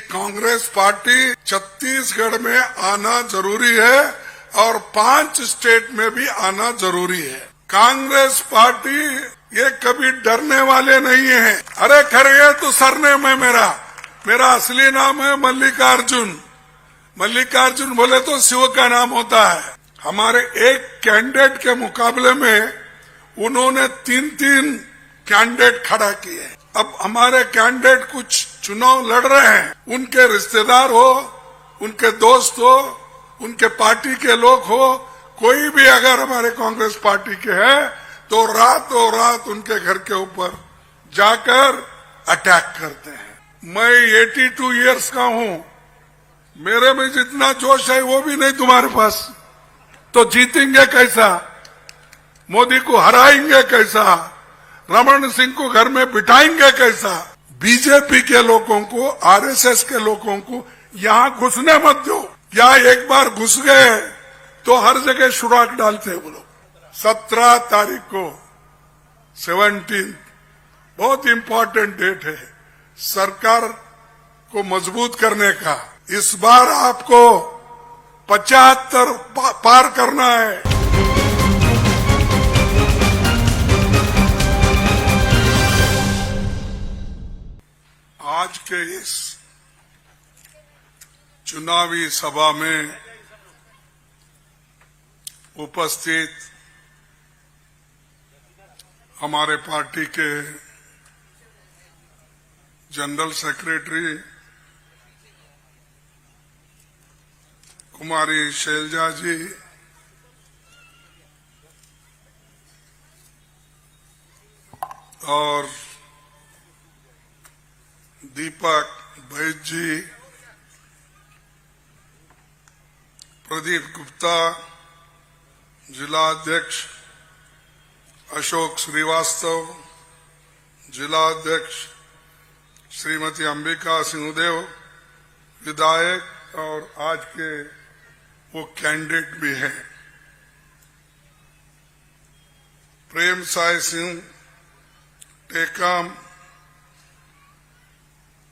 Congress party Chhattisgarh में आना जरूरी है और 5 स्टेट में भी आना जरूरी है। कांग्रेस पार्टी ये कभी डरने वाले नहीं है। अरे खड़े तो सरनेम है मेरा असली नाम है मल्लिकार्जुन। मल्लिकार्जुन बोले तो शिव का नाम होता है। हमारे एक कैंडिडेट के मुकाबले में उन्होंने 3 कैंडिडेट खड़ा किए। अब हमारे कैंडिडेट कुछ चुनाव लड़ रहे हैं, उनके रिश्तेदार हो, उनके दोस्त हो, उनके पार्टी के लोग हो, कोई भी अगर हमारे कांग्रेस पार्टी के है तो रातों रात उनके घर के ऊपर जाकर अटैक करते हैं। मैं 82 इयर्स का हूं, मेरे में जितना जोश है वो भी नहीं तुम्हारे पास, तो जीतेंगे कैसा? मोदी को हराएंगे कैसा? रमन सिंह को घर में बिठाएंगे कैसा? बीजेपी के लोगों को, आरएसएस के लोगों को यहां घुसने मत दो। या एक बार घुस गए तो हर जगह सुराग डालते हैं वो लोग। 17 तारीख को 17 बहुत इंपॉर्टेंट डेट है सरकार को मजबूत करने का। इस बार आपको 75 पार करना है। आज के इस चुनावी सभा में उपस्थित हमारे पार्टी के जनरल सेक्रेटरी कुमारी शैलजा जी, और दीपक बैद जी, प्रदीप गुप्ता, जिला अध्यक्ष अशोक श्रीवास्तव, जिला अध्यक्ष श्रीमती अंबिका सिंहदेव, विधायक और आज के वो कैंडिडेट भी हैं, प्रेम Sai Singh Tekam,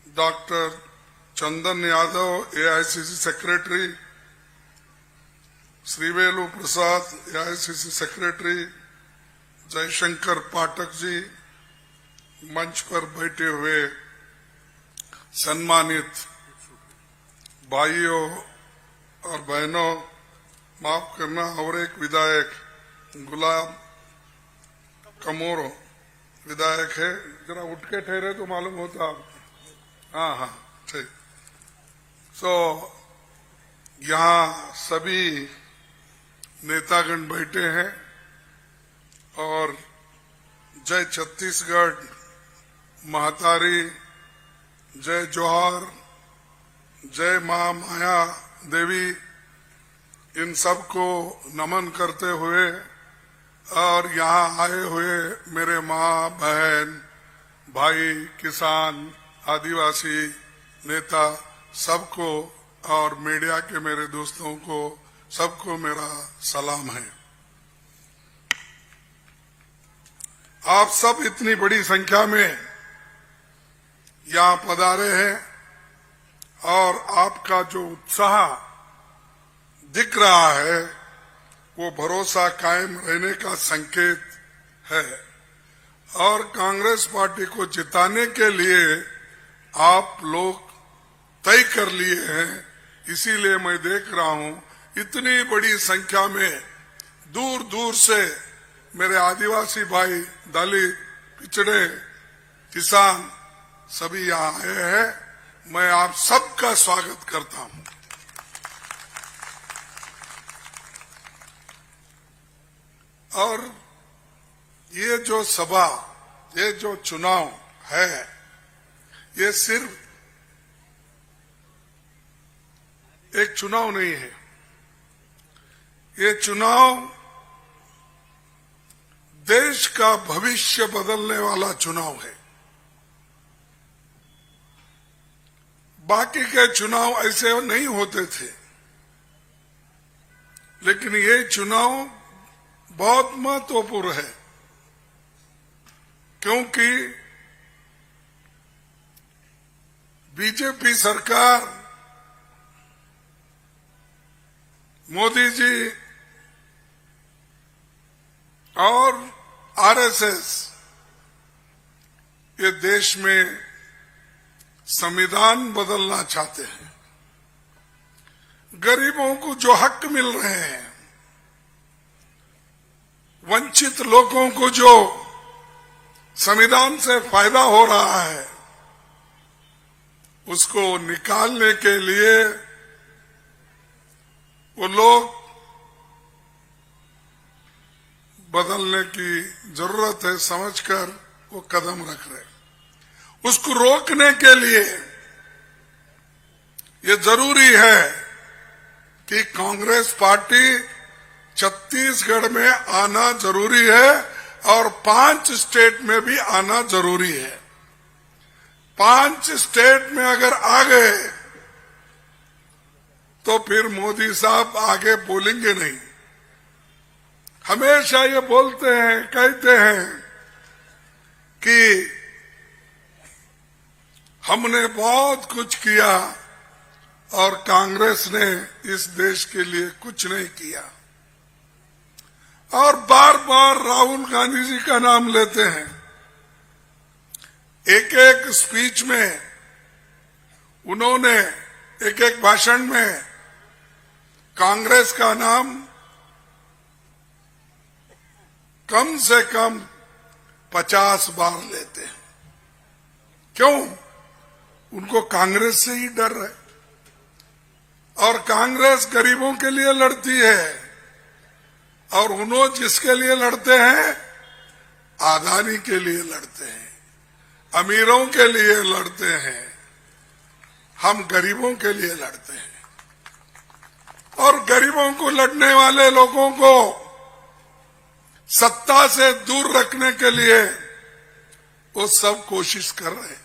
doctor Chandan Yadav AICC secretary, श्रीवेलु प्रसाद एआईसीसी सेक्रेटरी, जयशंकर पाठक जी, मंच पर बैठे हुए सम्मानित भाइयों और बहनों, माफ करना, और एक विधायक गुलाब कमोरो विधायक है, जरा उठ के ठहरे तो मालूम होता आपको। हाँ ठीक। यहाँ सभी नेतागण बैठे हैं और जय छत्तीसगढ़, महतारी, जय जोहार, जय मां माया देवी, इन सबको नमन करते हुए और यहाँ आए हुए मेरे माँ बहन भाई किसान आदिवासी नेता सबको और मीडिया के मेरे दोस्तों को सबको मेरा सलाम है। आप सब इतनी बड़ी संख्या में यहाँ पधारे हैं और आपका जो उत्साह दिख रहा है वो भरोसा कायम रहने का संकेत है और कांग्रेस पार्टी को जिताने के लिए आप लोग तय कर लिए हैं। इसीलिए मैं देख रहा हूं इतनी बड़ी संख्या में दूर दूर से मेरे आदिवासी भाई, दलित, पिछड़े, किसान सभी यहाँ आए हैं। मैं आप सबका स्वागत करता हूं। और ये जो सभा, ये जो चुनाव है, ये सिर्फ एक चुनाव नहीं है। ये चुनाव देश का भविष्य बदलने वाला चुनाव है। बाकी के चुनाव ऐसे नहीं होते थे, लेकिन ये चुनाव बहुत महत्वपूर्ण है क्योंकि बीजेपी सरकार, मोदी जी और आरएसएस ये देश में संविधान बदलना चाहते हैं। गरीबों को जो हक मिल रहे हैं, वंचित लोगों को जो संविधान से फायदा हो रहा है, उसको निकालने के लिए वो लोग बदलने की जरूरत है समझकर वो कदम रख रहे। उसको रोकने के लिए ये जरूरी है कि कांग्रेस पार्टी छत्तीसगढ़ में आना जरूरी है और 5 स्टेट में भी आना जरूरी है। 5 स्टेट में अगर आ गए तो फिर मोदी साहब आगे बोलेंगे नहीं। हमेशा ये बोलते हैं, कहते हैं कि हमने बहुत कुछ किया और कांग्रेस ने इस देश के लिए कुछ नहीं किया, और बार बार राहुल गांधी जी का नाम लेते हैं। एक एक स्पीच में उन्होंने, एक एक भाषण में कांग्रेस का नाम कम से कम 50 बार लेते हैं। क्यों? उनको कांग्रेस से ही डर है, और कांग्रेस गरीबों के लिए लड़ती है, और उन्होंने जिसके लिए लड़ते हैं, आदानी के लिए लड़ते हैं, अमीरों के लिए लड़ते हैं। हम गरीबों के लिए लड़ते हैं, और गरीबों को लड़ने वाले लोगों को सत्ता से दूर रखने के लिए वो सब कोशिश कर रहे हैं।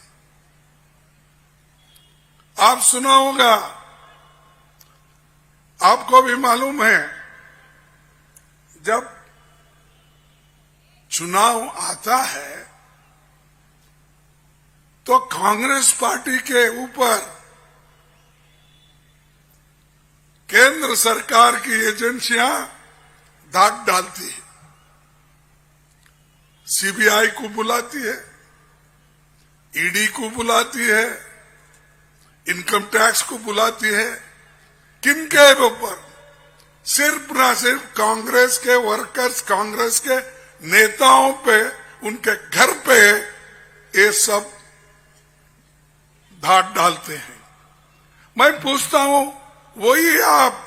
आप सुना होगा, आपको भी मालूम है, जब चुनाव आता है तो कांग्रेस पार्टी के ऊपर केंद्र सरकार की एजेंसियां दाग डालती है। सीबीआई को बुलाती है, ईडी को बुलाती है, इनकम टैक्स को बुलाती है। किनके ऊपर? सिर्फ ना सिर्फ कांग्रेस के वर्कर्स, कांग्रेस के नेताओं पे, उनके घर पे ये सब धाड़ डालते हैं। मैं पूछता हूं, वही आप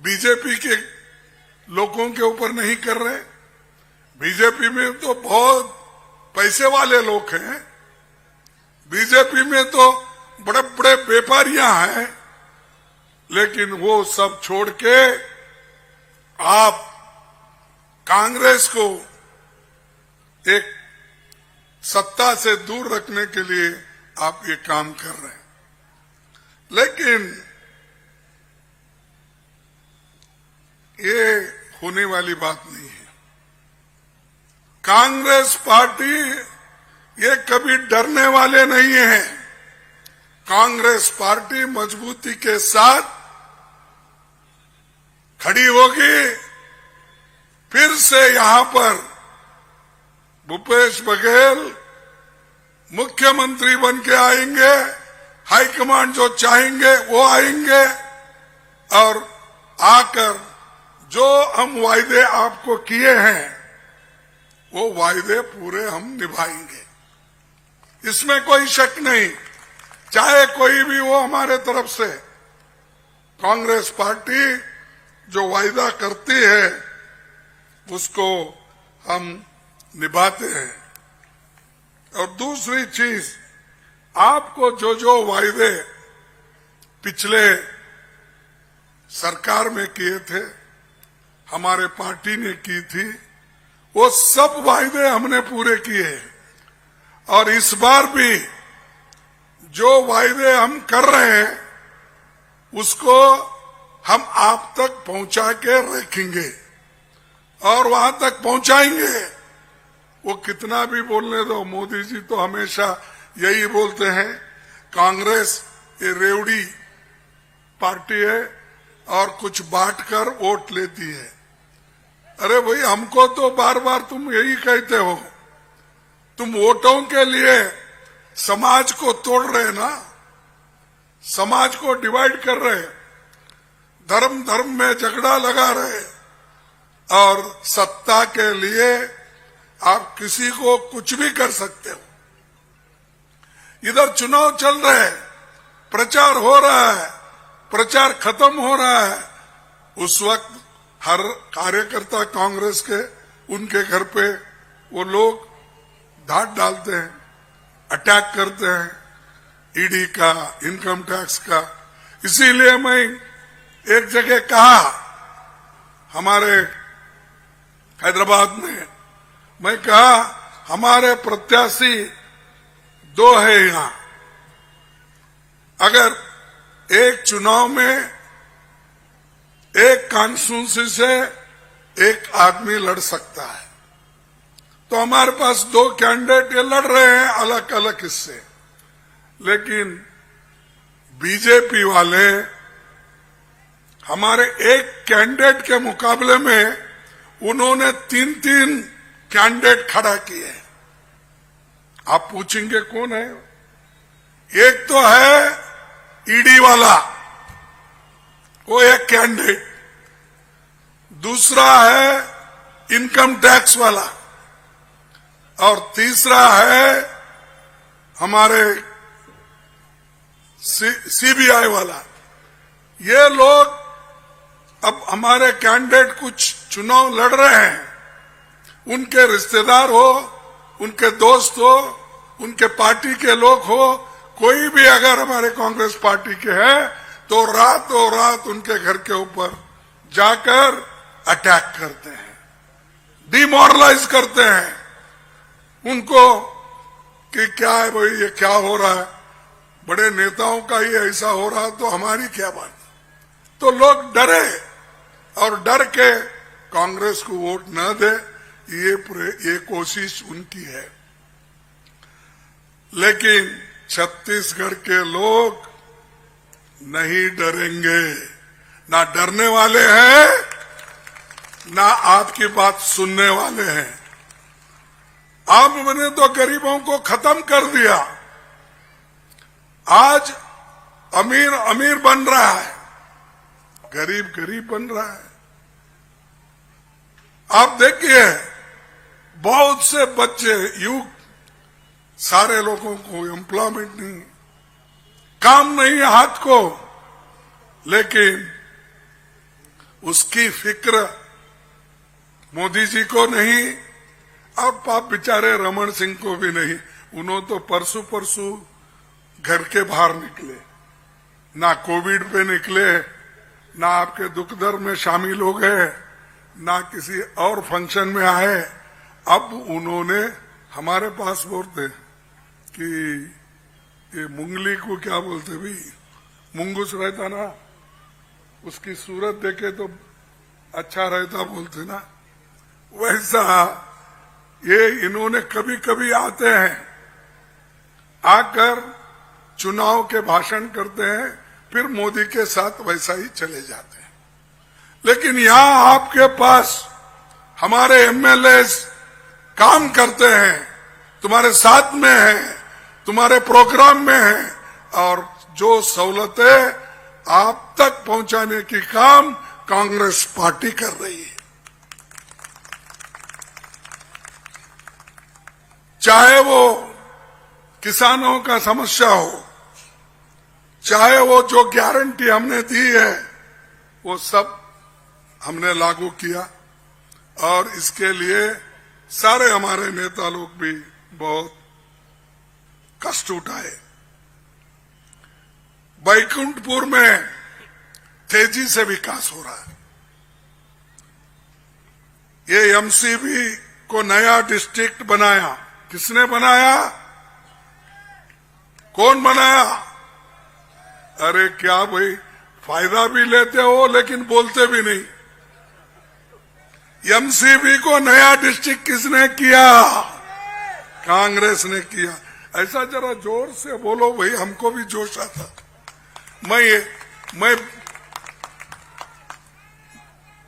बीजेपी के लोगों के ऊपर नहीं कर रहे? बीजेपी में तो बहुत पैसे वाले लोग हैं, बीजेपी में तो बड़े बड़े व्यापारियां हैं, लेकिन वो सब छोड़ के आप कांग्रेस को एक सत्ता से दूर रखने के लिए आप ये काम कर रहे हैं। लेकिन ये होने वाली बात नहीं है। कांग्रेस पार्टी ये कभी डरने वाले नहीं है। कांग्रेस पार्टी मजबूती के साथ खड़ी होगी। फिर से यहां पर भूपेश बघेल मुख्यमंत्री बन के आएंगे, हाईकमांड जो चाहेंगे वो आएंगे, और आकर जो हम वायदे आपको किए हैं वो वायदे पूरे हम निभाएंगे। इसमें कोई शक नहीं, चाहे कोई भी हो हमारे तरफ से। कांग्रेस पार्टी जो वायदा करती है उसको हम निभाते हैं। और दूसरी चीज, आपको जो जो वायदे पिछले सरकार में किए थे, हमारे पार्टी ने की थी, वो सब वायदे हमने पूरे किए। और इस बार भी जो वायदे हम कर रहे हैं उसको हम आप तक पहुंचा के रखेंगे और वहां तक पहुंचाएंगे। वो कितना भी बोलने दो, मोदी जी तो हमेशा यही बोलते हैं कांग्रेस ये रेवड़ी पार्टी है और कुछ बांटकर वोट लेती है। अरे भाई, हमको तो बार बार तुम यही कहते हो, तुम वोटों के लिए समाज को तोड़ रहे ना, समाज को डिवाइड कर रहे, धर्म धर्म में झगड़ा लगा रहे और सत्ता के लिए आप किसी को कुछ भी कर सकते हो। इधर चुनाव चल रहे हैं, प्रचार हो रहा है, प्रचार खत्म हो रहा है, उस वक्त हर कार्यकर्ता कांग्रेस के उनके घर पे वो लोग धाड डालते हैं, अटैक करते हैं, ईडी का, इनकम टैक्स का। इसीलिए मैं एक जगह कहा, हमारे हैदराबाद में मैं कहा, हमारे प्रत्याशी दो है यहां। अगर एक चुनाव में एक कॉन्स्टिट्यूंसी से एक आदमी लड़ सकता है, तो हमारे पास दो कैंडिडेट ये लड़ रहे हैं अलग अलग हिस्से, लेकिन बीजेपी वाले हमारे एक कैंडिडेट के मुकाबले में उन्होंने 3-3 कैंडिडेट खड़ा किए। आप पूछेंगे कौन है? एक तो है ईडी वाला, वो एक कैंडिडेट, दूसरा है इनकम टैक्स वाला, और तीसरा है हमारे सीबीआई वाला। ये लोग अब हमारे कैंडिडेट कुछ चुनाव लड़ रहे हैं, उनके रिश्तेदार हो, उनके दोस्त हो, उनके पार्टी के लोग हो, कोई भी अगर हमारे कांग्रेस पार्टी के है तो रातों रात उनके घर के ऊपर जाकर अटैक करते हैं, डिमोरलाइज करते हैं उनको कि क्या है भाई, ये क्या हो रहा है, बड़े नेताओं का ही ऐसा हो रहा तो हमारी क्या बात। तो लोग डरे और डर के कांग्रेस को वोट न दे, ये कोशिश उनकी है। लेकिन छत्तीसगढ़ के लोग नहीं डरेंगे, ना डरने वाले हैं, ना आपकी बात सुनने वाले हैं। आपने तो गरीबों को खत्म कर दिया, आज अमीर अमीर बन रहा है, गरीब गरीब बन रहा है। आप देखिए, बहुत से बच्चे, युग, सारे लोगों को एम्प्लॉयमेंट नहीं, काम नहीं है हाथ को, लेकिन उसकी फिक्र मोदी जी को नहीं, अब आप बेचारे रमन सिंह को भी नहीं। उन्होंने तो परसों घर के बाहर निकले, ना कोविड पे निकले, ना आपके दुख दर्द में शामिल हो गए, ना किसी और फंक्शन में आए। अब उन्होंने हमारे पास बोलते कि ये मुंगली को क्या बोलते भी, मुंगूस रहता ना, उसकी सूरत देखे तो अच्छा रहता बोलते ना, वैसा ये इन्होंने कभी कभी आते हैं, आकर चुनाव के भाषण करते हैं, फिर मोदी के साथ वैसा ही चले जाते हैं। लेकिन यहां आपके पास हमारे एमएलए काम करते हैं, तुम्हारे साथ में हैं, तुम्हारे प्रोग्राम में हैं, और जो सहूलतें आप तक पहुंचाने की काम कांग्रेस पार्टी कर रही है। चाहे वो किसानों का समस्या हो, चाहे वो जो गारंटी हमने दी है वो सब हमने लागू किया, और इसके लिए सारे हमारे नेता लोग भी बहुत कष्ट उठाए। बैकुंठपुर में तेजी से विकास हो रहा है। ये एमसीबी को नया डिस्ट्रिक्ट बनाया, किसने बनाया? कौन बनाया? अरे क्या भाई, फायदा भी लेते हो लेकिन बोलते भी नहीं। एमसीबी को नया डिस्ट्रिक्ट किसने किया? कांग्रेस ने किया। ऐसा जरा जोर से बोलो भाई, हमको भी जोश आता।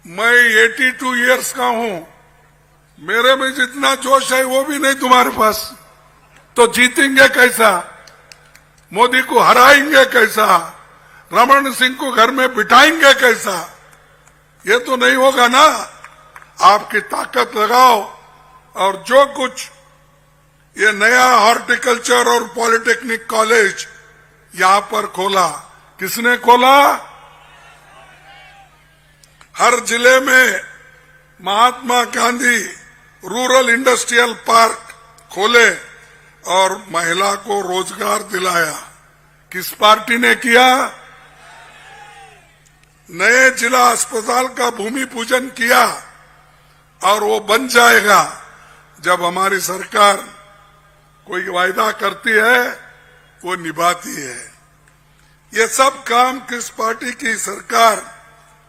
मैं 82 इयर्स का हूं, मेरे में जितना जोश है वो भी नहीं तुम्हारे पास, तो जीतेंगे कैसा? मोदी को हराएंगे कैसा? रमन सिंह को घर में बिठाएंगे कैसा? ये तो नहीं होगा ना। आपकी ताकत लगाओ, और जो कुछ ये नया हॉर्टिकल्चर और पॉलिटेक्निक कॉलेज यहां पर खोला, किसने खोला? हर जिले में Mahatma Gandhi rural industrial park खोले और महिला को रोजगार दिलाया। किस पार्टी ने किया? नए जिला अस्पताल का भूमि पूजन किया, और वो बन जाएगा। जब हमारी सरकार कोई वायदा करती है वो निभाती है। ये सब काम किस पार्टी की सरकार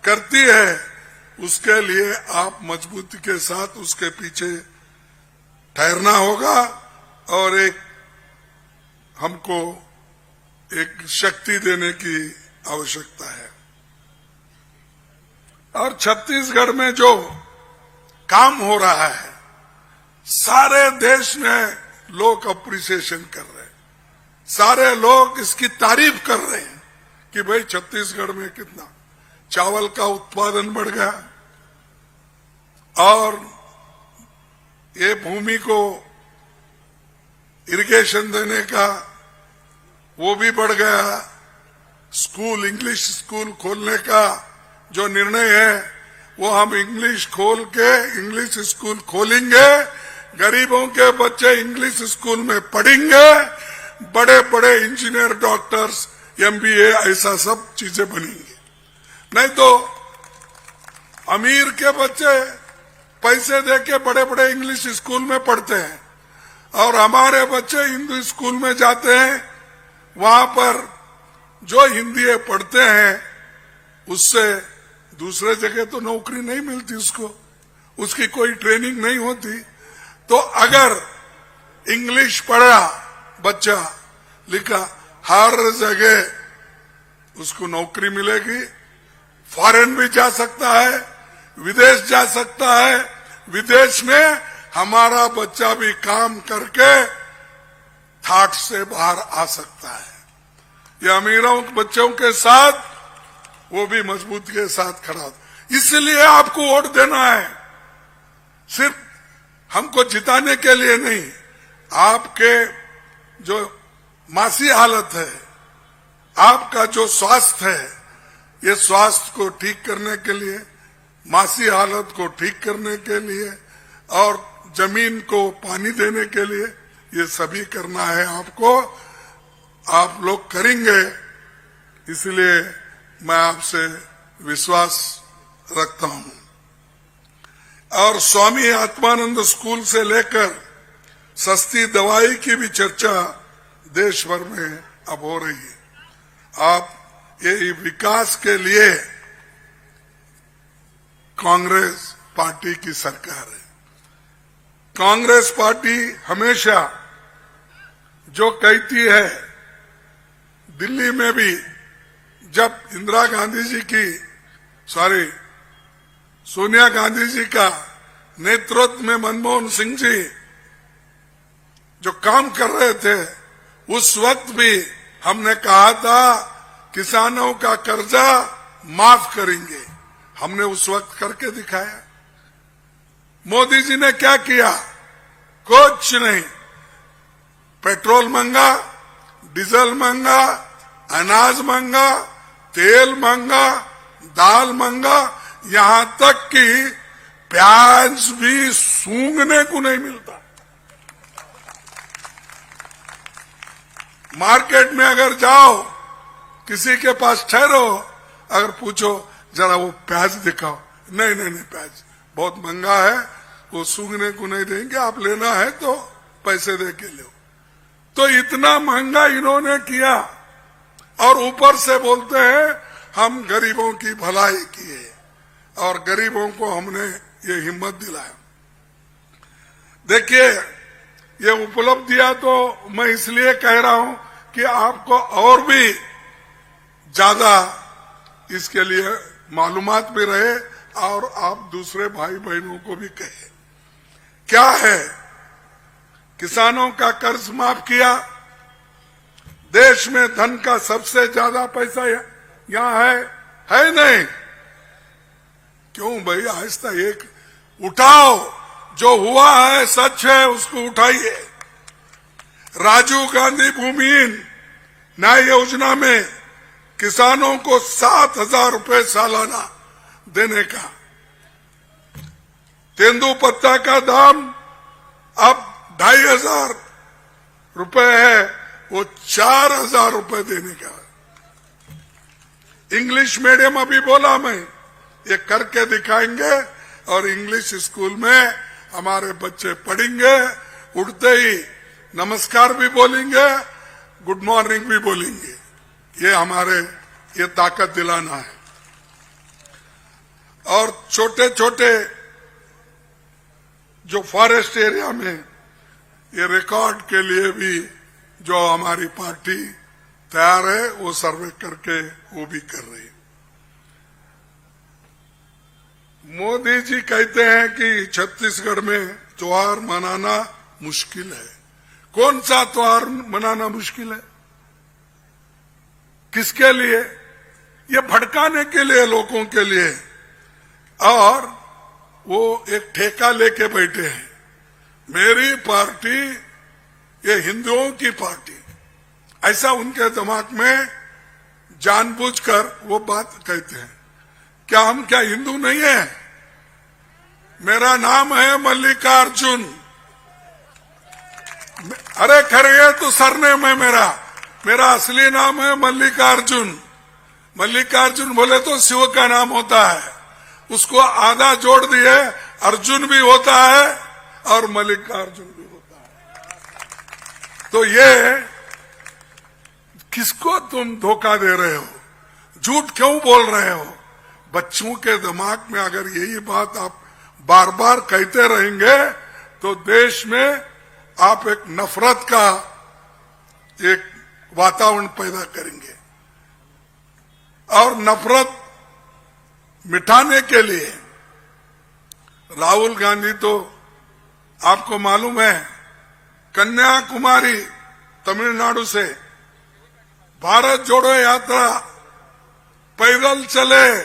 करती है, उसके लिए आप मजबूती के साथ उसके पीछे ठहरना होगा, और हमको एक शक्ति देने की आवश्यकता है। और छत्तीसगढ़ में जो काम हो रहा है, सारे देश में लोग अप्रिसिएशन कर रहे हैं, सारे लोग इसकी तारीफ कर रहे हैं कि भाई छत्तीसगढ़ में कितना चावल का उत्पादन बढ़ गया, और ये भूमि को इरिगेशन देने का वो भी बढ़ गया। स्कूल, इंग्लिश स्कूल खोलने का जो निर्णय है, वो हम इंग्लिश खोल के इंग्लिश स्कूल खोलेंगे, गरीबों के बच्चे इंग्लिश स्कूल में पढ़ेंगे, बड़े बड़े इंजीनियर, डॉक्टर्स, MBA, ऐसा सब चीजें बनेंगी। नहीं तो अमीर के बच्चे पैसे देके बड़े बड़े इंग्लिश स्कूल में पढ़ते हैं, और हमारे बच्चे हिंदी स्कूल में जाते हैं, वहां पर जो हिंदी पढ़ते हैं उससे दूसरे जगह तो नौकरी नहीं मिलती उसको, उसकी कोई ट्रेनिंग नहीं होती। तो अगर इंग्लिश पढ़ा बच्चा, लिखा, हर जगह उसको नौकरी मिलेगी, फॉरेन भी जा सकता है, विदेश जा सकता है, विदेश में हमारा बच्चा भी काम करके थाट से बाहर आ सकता है। ये अमीरों के बच्चों के साथ वो भी मजबूती के साथ खड़ा हो। इसलिए आपको वोट देना है, सिर्फ हमको जिताने के लिए नहीं। आपके जो मासी हालत है, आपका जो स्वास्थ्य है, ये स्वास्थ्य को ठीक करने के लिए, मासी हालत को ठीक करने के लिए, और जमीन को पानी देने के लिए, ये सभी करना है आपको। आप लोग करेंगे, इसलिए मैं आपसे विश्वास रखता हूं। और स्वामी आत्मानंद स्कूल से लेकर सस्ती दवाई की भी चर्चा देश भर में अब हो रही है। आप ये विकास के लिए कांग्रेस पार्टी की सरकार है। कांग्रेस पार्टी हमेशा जो कहती है, दिल्ली में भी जब इंदिरा गांधी जी की सोनिया गांधी जी का नेतृत्व में मनमोहन सिंह जी जो काम कर रहे थे, उस वक्त भी हमने कहा था किसानों का कर्जा माफ करेंगे। हमने उस वक्त करके दिखाया। मोदी जी ने क्या किया? कुछ नहीं। पेट्रोल महंगा, डीजल महंगा, अनाज महंगा, तेल महंगा, दाल महंगा, यहां तक कि प्याज भी सूंघने को नहीं मिलता। मार्केट में अगर जाओ, किसी के पास ठहरो, अगर पूछो जरा वो प्याज दिखाओ, नहीं नहीं नहीं, प्याज बहुत महंगा है, वो सूंघने को नहीं देंगे, आप लेना है तो पैसे दे के लो। तो इतना महंगा इन्होंने किया, और ऊपर से बोलते हैं हम गरीबों की भलाई किए, और गरीबों को हमने ये हिम्मत दिलाया। देखिए, ये उपलब्धियां तो मैं इसलिए कह रहा हूं कि आपको और भी ज्यादा इसके लिए मालूमात भी रहे और आप दूसरे भाई बहनों को भी कहे। क्या है, किसानों का कर्ज माफ किया, देश में धन का सबसे ज्यादा पैसा यहां है नहीं? क्यों भाई, आहिस्ता एक उठाओ, जो हुआ है सच है उसको उठाइए। राजीव गांधी भूमिहीन न्याय योजना में किसानों को 7,000 रुपए सालाना देने का, तेंदुपत्ता का दाम अब 2,500 रुपए है, वो 4,000 रुपए देने का। इंग्लिश मीडियम अभी बोला मैं, ये करके दिखाएंगे और इंग्लिश स्कूल में हमारे बच्चे पढ़ेंगे, उठते ही नमस्कार भी बोलेंगे, गुड मॉर्निंग भी बोलेंगे। ये हमारे ये ताकत दिलाना है। और छोटे छोटे जो फॉरेस्ट एरिया में ये रिकॉर्ड के लिए भी जो हमारी पार्टी तैयार है, वो सर्वे करके वो भी कर रही है। मोदी जी कहते हैं कि छत्तीसगढ़ में त्योहार मनाना मुश्किल है। कौन सा त्योहार मनाना मुश्किल है? किसके लिए? ये भड़काने के लिए, लोगों के लिए। और वो एक ठेका लेके बैठे हैं, मेरी पार्टी ये हिंदुओं की पार्टी, ऐसा उनके दिमाग में जानबूझकर वो बात कहते हैं। क्या हम क्या हिंदू नहीं है? मेरा नाम है मल्लिकार्जुन। अरे खरे तो सरनेम है मेरा असली नाम है मल्लिकार्जुन। मल्लिकार्जुन बोले तो शिव का नाम होता है, उसको आधा जोड़ दिए, अर्जुन भी होता है और मल्लिकार्जुन भी होता है। तो ये किसको तुम धोखा दे रहे हो? झूठ क्यों बोल रहे हो? बच्चों के दिमाग में अगर यही बात आप बार बार कहते रहेंगे तो देश में आप एक नफरत का एक वातावरण पैदा करेंगे। और नफरत मिटाने के लिए राहुल गांधी तो आपको मालूम है, कन्याकुमारी तमिलनाडु से भारत जोड़ो यात्रा पैदल चले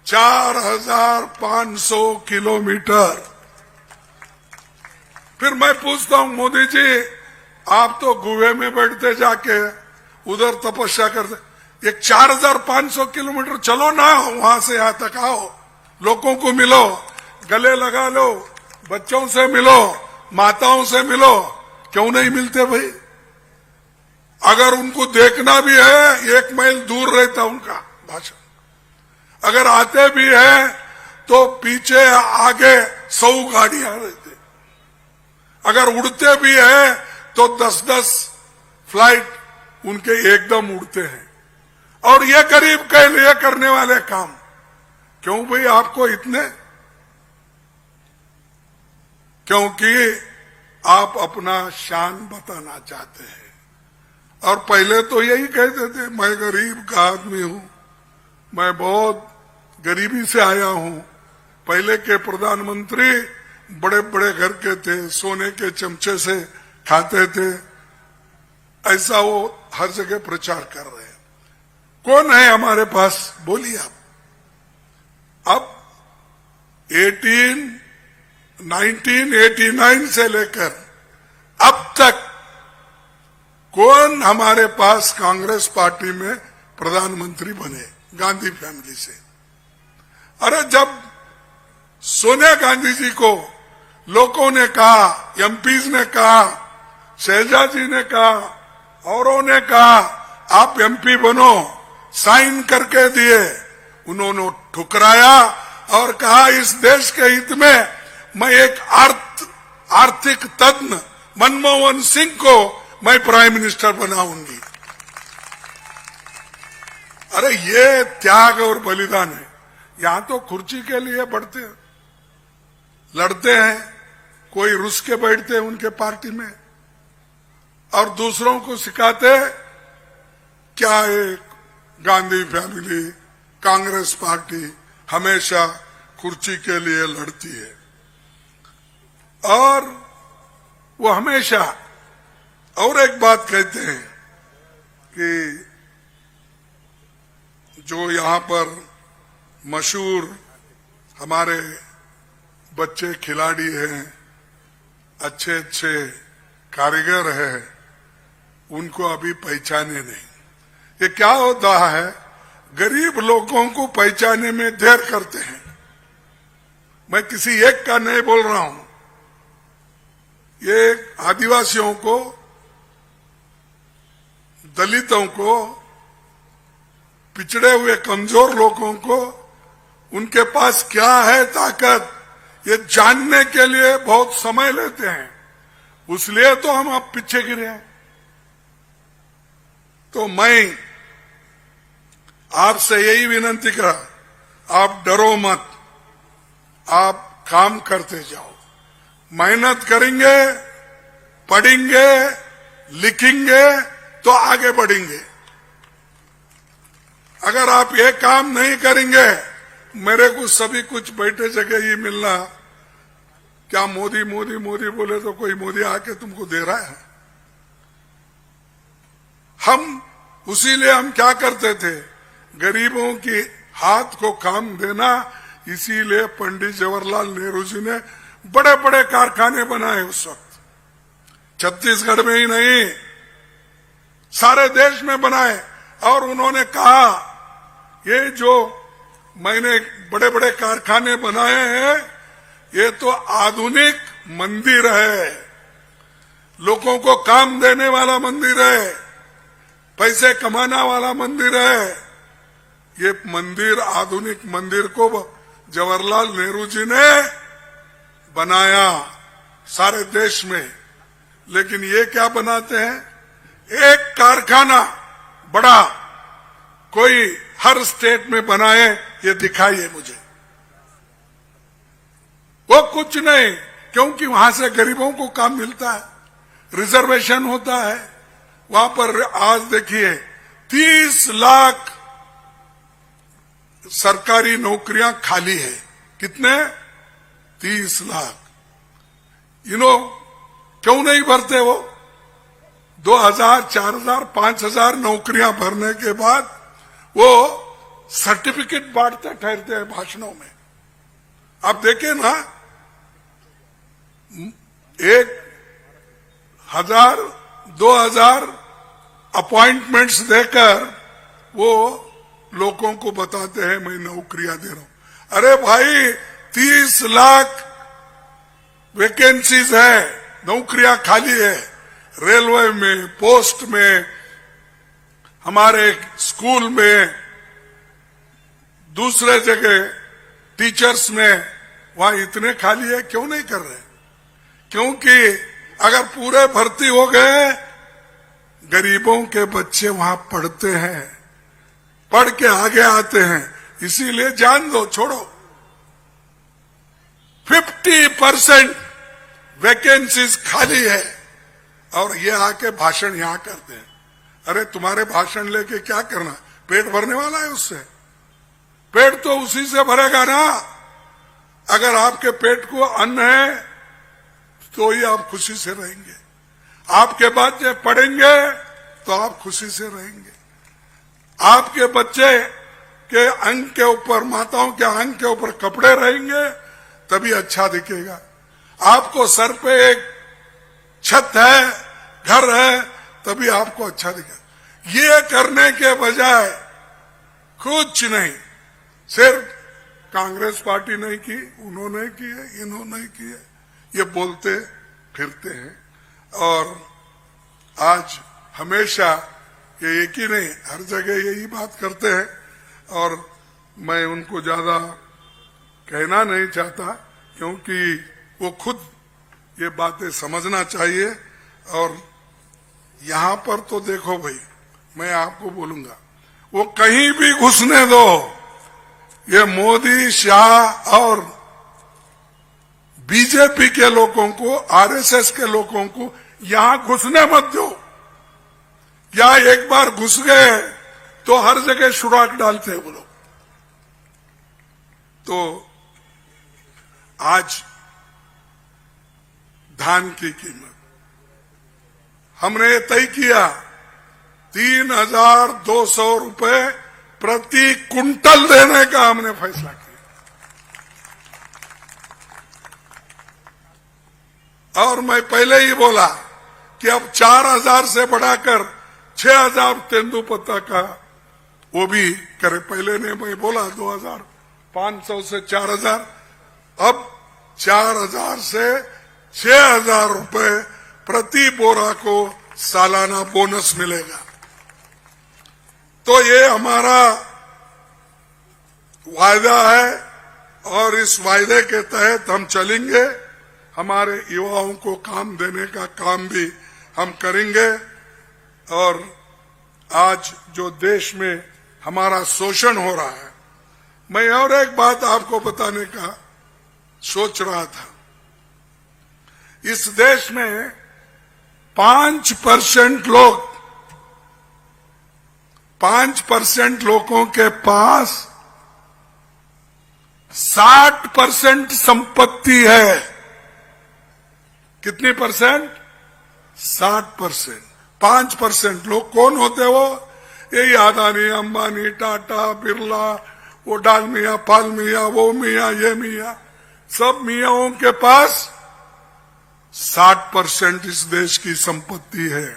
4,500 किलोमीटर। फिर मैं पूछता हूं, मोदी जी आप तो गुहे में बैठते जाके उधर तपस्या करते, ये 4,500 किलोमीटर चलो ना, वहां से यहां तक आओ, लोगों को मिलो, गले लगा लो, बच्चों से मिलो, माताओं से मिलो। क्यों नहीं मिलते भाई? अगर उनको देखना भी है, 1 मील दूर रहता उनका भाषण। अगर आते भी है तो पीछे आगे 100 गाड़ियां रहती। अगर उड़ते भी है तो 10-10 फ्लाइट उनके एकदम उड़ते हैं। और ये गरीब के लिए करने वाले काम, क्यों भाई आपको इतने? क्योंकि आप अपना शान बताना चाहते हैं। और पहले तो यही कहते थे, मैं गरीब का आदमी हूं, मैं बहुत गरीबी से आया हूं। पहले के प्रधानमंत्री बड़े बड़े घर के थे, सोने के चमचे से खाते थे, ऐसा वो हर जगह प्रचार कर रहे हैं। कौन है हमारे पास? बोलिए आप। अब 1989 से लेकर अब तक कौन हमारे पास कांग्रेस पार्टी में प्रधानमंत्री बने गांधी फैमिली से? अरे जब सोनिया गांधी जी को लोगों ने कहा, एमपीज ने कहा, शैलजा जी ने कहा, औरों ने कहा आप एमपी बनो, साइन करके दिए, उन्होंने ठुकराया और कहा इस देश के हित में मैं एक आर्थिक तज्ञ मनमोहन सिंह को मैं प्राइम मिनिस्टर बनाऊंगी। अरे ये त्याग और बलिदान है। यहां तो कुर्सी के लिए बढ़ते हैं, लड़ते हैं, कोई रुस के बैठते उनके पार्टी में और दूसरों को सिखाते क्या एक गांधी फैमिली, कांग्रेस पार्टी हमेशा कुर्सी के लिए लड़ती है। और वो हमेशा और एक बात कहते हैं कि जो यहाँ पर मशहूर हमारे बच्चे खिलाड़ी हैं, अच्छे अच्छे कारीगर हैं, उनको अभी पहचाने नहीं। ये क्या होता है, गरीब लोगों को पहचाने में देर करते हैं। मैं किसी एक का नहीं बोल रहा हूं, ये आदिवासियों को, दलितों को, पिछड़े हुए कमजोर लोगों को उनके पास क्या है ताकत, ये जानने के लिए बहुत समय लेते हैं। इसलिए तो हम अब पीछे गिरे हैं। तो मैं आपसे यही विनंती करा, आप डरो मत, आप काम करते जाओ, मेहनत करेंगे, पढ़ेंगे, लिखेंगे तो आगे बढ़ेंगे। अगर आप ये काम नहीं करेंगे, मेरे को सभी कुछ बैठे जगह ही मिलना, क्या मोदी मोदी मोदी बोले तो कोई मोदी आके तुमको दे रहा है। हम उसीलिए हम क्या करते थे, गरीबों की हाथ को काम देना। इसीलिए पंडित जवाहरलाल नेहरू जी ने बड़े बड़े कारखाने बनाए उस वक्त, छत्तीसगढ़ में ही नहीं सारे देश में बनाए। और उन्होंने कहा, ये जो मैंने बड़े बड़े कारखाने बनाए हैं, ये तो आधुनिक मंदिर है, लोगों को काम देने वाला मंदिर है, पैसे कमाने वाला मंदिर है। ये मंदिर, आधुनिक मंदिर को जवाहरलाल नेहरू जी ने बनाया सारे देश में। लेकिन ये क्या बनाते हैं, एक कारखाना बड़ा कोई हर स्टेट में बनाए, ये दिखाइए मुझे। वो कुछ नहीं, क्योंकि वहां से गरीबों को काम मिलता है, रिजर्वेशन होता है। वहां पर आज देखिए 30 लाख सरकारी नौकरियां खाली है। कितने? 30 लाख। क्यों नहीं भरते वो? 2000, 4000, 5000 नौकरियां भरने के बाद वो सर्टिफिकेट बांटते ठहरते हैं भाषणों में। आप देखिए ना, 1000, 2000 अपॉइंटमेंट्स देकर वो लोगों को बताते हैं मैं नौकरियां दे रहा हूं। अरे भाई, 30 लाख वैकेंसीज है, नौकरियां खाली है, रेलवे में, पोस्ट में, हमारे स्कूल में, दूसरे जगह टीचर्स में, वहां इतने खाली है। क्यों नहीं कर रहे? क्योंकि अगर पूरे भर्ती हो गए, गरीबों के बच्चे वहां पढ़ते हैं, पढ़ के आगे आते हैं। इसीलिए जान दो, छोड़ो। 50% वैकेंसीज खाली है और ये आके भाषण यहां करते हैं। अरे तुम्हारे भाषण लेके क्या करना, पेट भरने वाला है उससे? पेट तो उसी से भरेगा ना। अगर आपके पेट को अन्न है तो ही आप खुशी से रहेंगे। आपके बच्चे पढ़ेंगे तो आप खुशी से रहेंगे। आपके बच्चे के अंग के ऊपर, माताओं के अंग के ऊपर कपड़े रहेंगे तभी अच्छा दिखेगा। आपको सर पे एक छत है, घर है, तभी आपको अच्छा दिखेगा। ये करने के बजाय कुछ नहीं, सिर्फ कांग्रेस पार्टी नहीं की, उन्होंने की है, इन्होंने की है, ये बोलते फिरते हैं। और आज हमेशा ये एक ही नहीं, हर जगह यही बात करते हैं। और मैं उनको ज्यादा कहना नहीं चाहता, क्योंकि वो खुद ये बातें समझना चाहिए। और यहां पर तो देखो भाई, मैं आपको बोलूंगा, वो कहीं भी घुसने दो, ये मोदी, शाह और बीजेपी के लोगों को, आरएसएस के लोगों को यहां घुसने मत दो। या एक बार घुस गए तो हर जगह सुराग डालते हैं वो लोग। तो आज धान की कीमत हमने तय किया 3,200 रुपए प्रति कुंटल देने का हमने फैसला किया। और मैं पहले ही बोला कि अब 4,000 से बढ़ाकर 6,000 तेंदुपत्ता का वो भी करे। पहले ने मैं बोला 2,500 से 4,000, अब 4,000 से 6,000 रुपए प्रति बोरा को सालाना बोनस मिलेगा। तो ये हमारा वायदा है और इस वायदे के तहत हम चलेंगे। हमारे युवाओं को काम देने का काम भी हम करेंगे। और आज जो देश में हमारा शोषण हो रहा है, मैं और एक बात आपको बताने का सोच रहा था। इस देश में 5% लोगों के पास 60% संपत्ति है। कितनी परसेंट? 60%। 5% लोग कौन होते वो? यही अदानी, अंबानी, टाटा, बिरला, वो डाल मियाँ, पाल मियाँ, वो मियाँ, ये मियाँ, सब मियाँओं के पास 60% इस देश की संपत्ति है।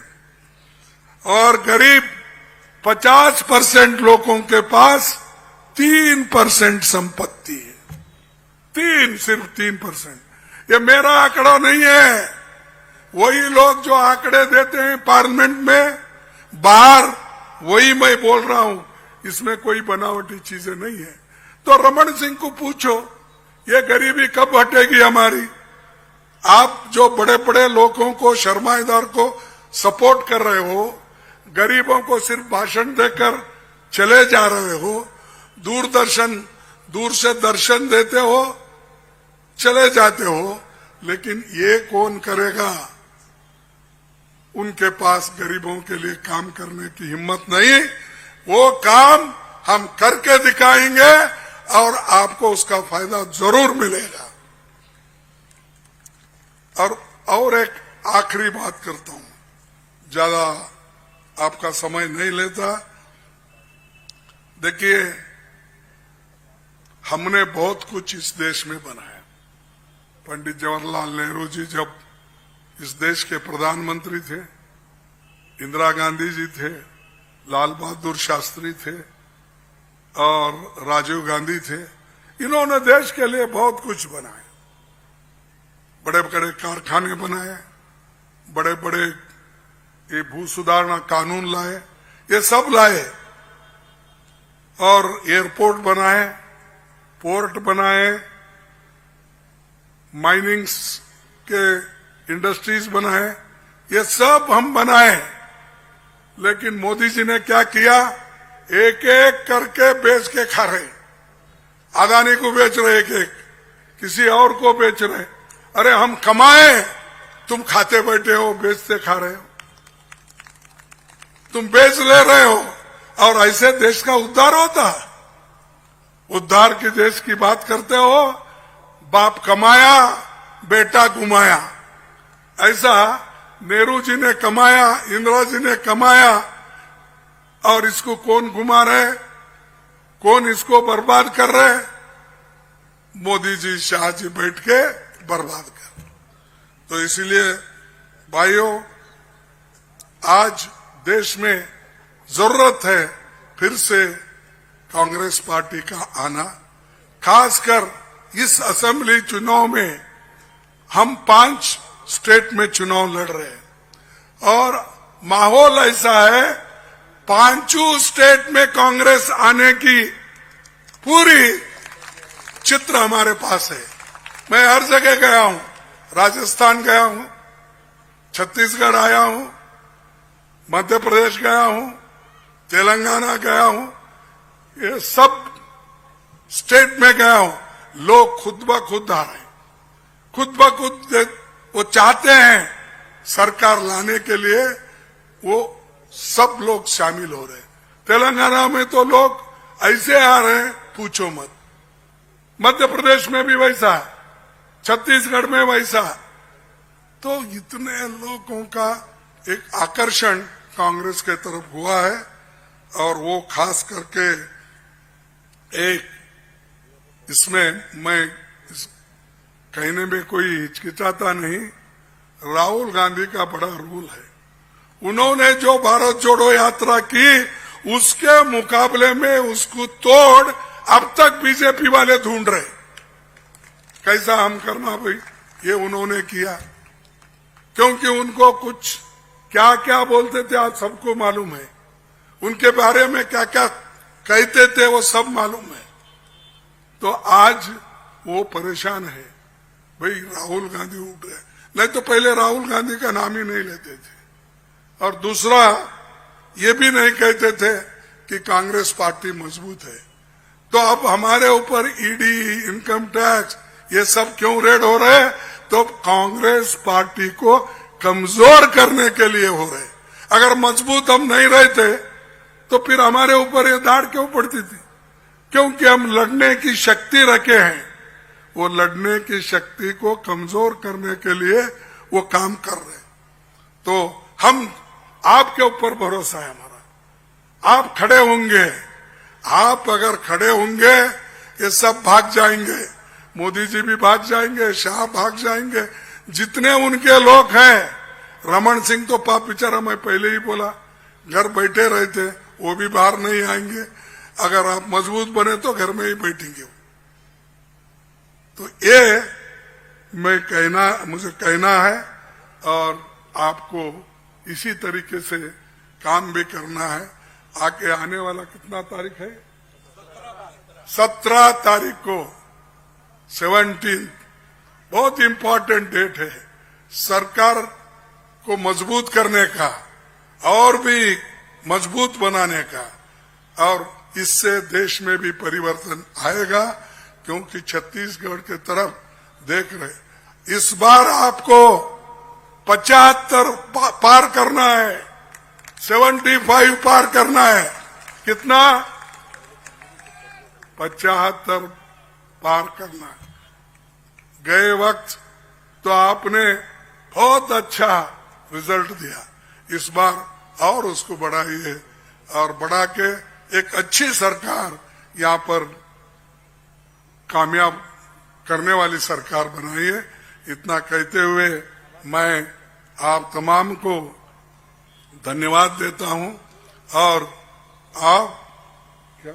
और गरीब 50% लोगों के पास 3% संपत्ति है। सिर्फ 3%। ये मेरा आंकड़ा नहीं है, वही लोग जो आंकड़े देते हैं पार्लियामेंट में बाहर, वही मैं बोल रहा हूं। इसमें कोई बनावटी चीजें नहीं है। तो रमन सिंह को पूछो ये गरीबी कब हटेगी हमारी? आप जो बड़े बड़े लोगों को, शर्माईदार को सपोर्ट कर रहे हो, गरीबों को सिर्फ भाषण देकर चले जा रहे हो, दूर से दर्शन देते हो, चले जाते हो, लेकिन ये कौन करेगा? उनके पास गरीबों के लिए काम करने की हिम्मत नहीं। वो काम हम करके दिखाएंगे और आपको उसका फायदा जरूर मिलेगा। और एक आखिरी बात करता हूं, ज्यादा आपका समय नहीं लेता। देखिए, हमने बहुत कुछ इस देश में बनाया। पंडित जवाहरलाल नेहरू जी जब इस देश के प्रधानमंत्री थे, इंदिरा गांधी जी थे, लाल बहादुर शास्त्री थे और राजीव गांधी थे। इन्होंने देश के लिए बहुत कुछ बनाया। बड़े बड़े कारखाने बनाए, बड़े बड़े ये भू सुधारणा कानून लाए, ये सब लाए। और एयरपोर्ट बनाए, पोर्ट बनाए, माइनिंग्स के इंडस्ट्रीज बनाए, ये सब हम बनाए। लेकिन मोदी जी ने क्या किया? एक एक करके बेच के खा रहे। अदानी को बेच रहे, एक किसी और को बेच रहे। अरे हम कमाए, तुम खाते बैठे हो, बेचते खा रहे हो। तुम बेच ले रहे हो और ऐसे देश का उद्धार होता? उद्धार के देश की बात करते हो, बाप कमाया, बेटा घुमाया। ऐसा नेहरू जी ने कमाया, इंदिरा जी ने कमाया, और इसको कौन घुमा रहे, कौन इसको बर्बाद कर रहे? मोदी जी, शाह जी बैठ के बर्बाद कर। तो इसलिए भाइयों, आज देश में जरूरत है फिर से कांग्रेस पार्टी का आना। खासकर इस असेंबली चुनाव में हम 5 स्टेट में चुनाव लड़ रहे हैं और माहौल ऐसा है, 5 स्टेट में कांग्रेस आने की पूरी चित्र हमारे पास है। मैं हर जगह गया हूं, राजस्थान गया हूं, छत्तीसगढ़ आया हूं, मध्य प्रदेश गया हूं, तेलंगाना गया हूं, ये सब स्टेट में गया हूं। लोग खुद ब खुद आ रहे हैं। खुद ब खुद वो चाहते हैं सरकार लाने के लिए, वो सब लोग शामिल हो रहे हैं। तेलंगाना में तो लोग ऐसे आ रहे हैं, पूछो मत। मध्य प्रदेश में भी वैसा, छत्तीसगढ़ में वैसा। तो इतने लोगों का एक आकर्षण कांग्रेस के तरफ हुआ है, और वो खास करके एक इसमें मैं कहने में कोई हिचकिचाता नहीं, राहुल गांधी का बड़ा रोल है। उन्होंने जो भारत जोड़ो यात्रा की, उसके मुकाबले में उसको तोड़ अब तक बीजेपी वाले ढूंढ रहे। कैसा हम करना भाई, ये उन्होंने किया, क्योंकि उनको कुछ क्या क्या बोलते थे आज सबको मालूम है, उनके बारे में क्या क्या कहते थे वो सब मालूम है। तो आज वो परेशान है भाई, राहुल गांधी उठ रहे, नहीं तो पहले राहुल गांधी का नाम ही नहीं लेते थे। और दूसरा, ये भी नहीं कहते थे कि कांग्रेस पार्टी मजबूत है। तो अब हमारे ऊपर ईडी, इनकम टैक्स, ये सब क्यों रेड हो रहे हैं? तो कांग्रेस पार्टी को कमजोर करने के लिए हो रहे। अगर मजबूत हम नहीं रहते तो फिर हमारे ऊपर ये दाढ़ क्यों पड़ती थी? क्योंकि हम लड़ने की शक्ति रखे हैं, वो लड़ने की शक्ति को कमजोर करने के लिए वो काम कर रहे। तो हम, आपके ऊपर भरोसा है हमारा, आप खड़े होंगे। आप अगर खड़े होंगे, ये सब भाग जाएंगे, मोदी जी भी भाग जाएंगे, शाह भाग जाएंगे, जितने उनके लोग हैं। रमन सिंह तो पाप बेचारा, मैं पहले ही बोला, घर बैठे रहते, वो भी बाहर नहीं आएंगे। अगर आप मजबूत बने तो घर में ही बैठेंगे। तो ये मुझे कहना है, और आपको इसी तरीके से काम भी करना है। आगे आने वाला कितना तारीख है? 17 तारीख को, 17, बहुत इंपॉर्टेंट डेट है सरकार को मजबूत करने का और भी मजबूत बनाने का, और इससे देश में भी परिवर्तन आएगा। क्योंकि छत्तीसगढ़ के तरफ देख रहे, इस बार आपको 75 पार करना है, 75 पार करना है। कितना? 75 पार करना है। गए वक्त तो आपने बहुत अच्छा रिजल्ट दिया, इस बार और उसको बढ़ाइए, और बढ़ा के एक अच्छी सरकार यहाँ पर कामयाब करने वाली सरकार बनाइए। इतना कहते हुए मैं आप तमाम को धन्यवाद देता हूं, और आप क्या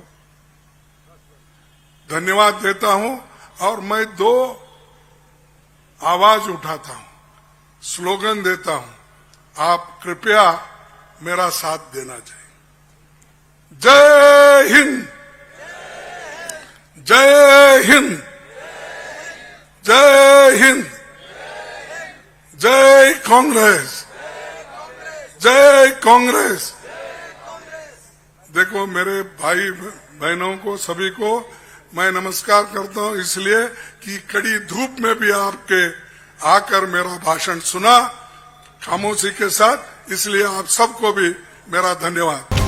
धन्यवाद देता हूं। और मैं 2 आवाज उठाता हूं, स्लोगन देता हूं, आप कृपया मेरा साथ देना चाहिए। जय हिंद, जय हिंद, जय हिंद, जय कांग्रेस, जय कांग्रेस। देखो मेरे भाई बहनों को, सभी को मैं नमस्कार करता हूं, इसलिए कि कड़ी धूप में भी आपके आकर मेरा भाषण सुना खामोशी के साथ, इसलिए आप सबको भी मेरा धन्यवाद।